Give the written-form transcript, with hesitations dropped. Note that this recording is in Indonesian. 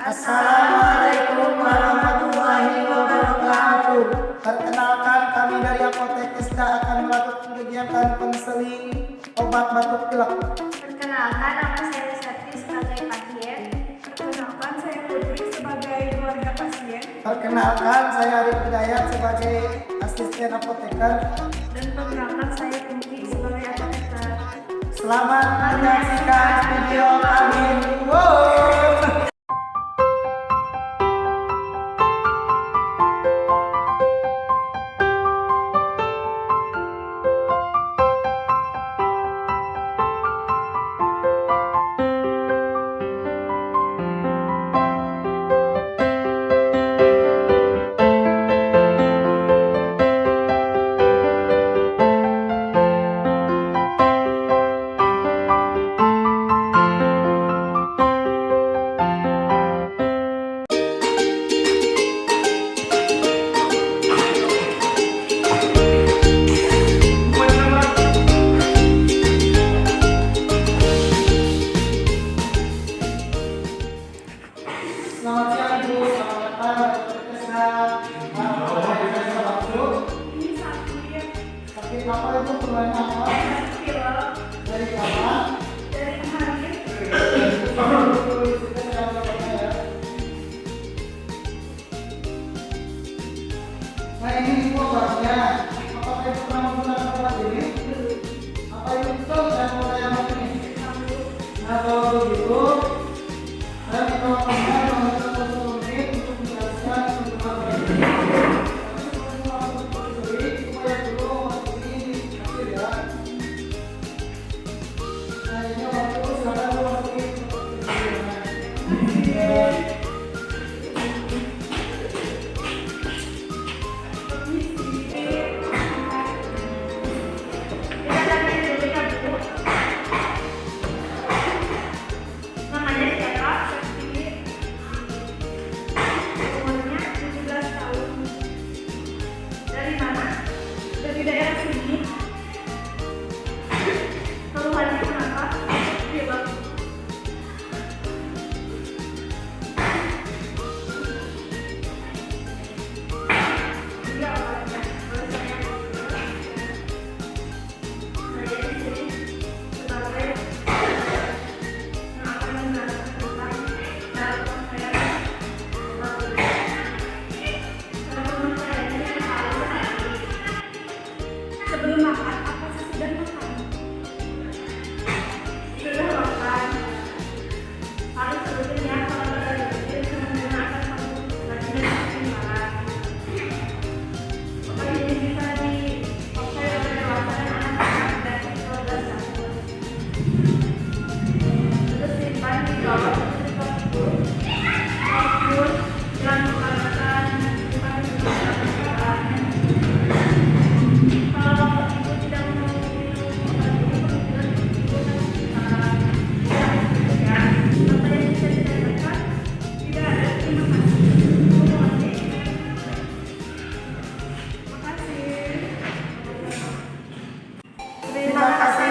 Assalamualaikum warahmatullahi wabarakatuh. Perkenalkan, kami dari Apotek Isda akan melakukan kegiatan konseling obat batuk pilek. Perkenalkan, nama saya Lisati sebagai pasien. Perkenalkan, saya Putri sebagai keluarga pasien. Perkenalkan, saya Arif Hidayat sebagai asisten apoteker. Dan perkenalkan, saya Putri sebagai apoteker. Selamat menyaksikan video kami. Wow. Selamat siang Ibu, selamat datang ke Ini sakit. Sakit apa itu? Keluarnya apa? Pilek. Dari kapan? Dari kemarin. Nah ini Ibu obatnya. Apakah Ibu pernah menggunakan obat ini? Apa itu betul dan mau saya mau ini? Nah kalau begitu, saya minta waktunya untuk 10 menit untuk menjelaskan tentang obat ini. Tapi sebelum langsung diberi, supaya dulu obat ini diambil ya. Nah ini obat itu silakan dulu masukin untuk diberi. Namanya siapa? Sakti. Umurnya 17 tahun. Dari mana? Dari daerah sini. Keluhannya kenapa? Pilek. Iya, obatnya. Kalau saya di sini sebagai sebelum makan, apa sesudah makan? Sudah makan. Harus sebetulnya kalau ada rezeki menggunakan sabun lagi dan timbangan. Obat ini bisa dipakai oleh dewasa dan anak-anak dan produk sabun. Terus simpan di dalam sabun dan menggunakan simpan di dalam. Kalau ibu tidak mau minum obat ini, kemudian ibu ya, apa yang bisa ditanyakan? Tidak ada. Terima kasih. Terima kasih. Terima kasih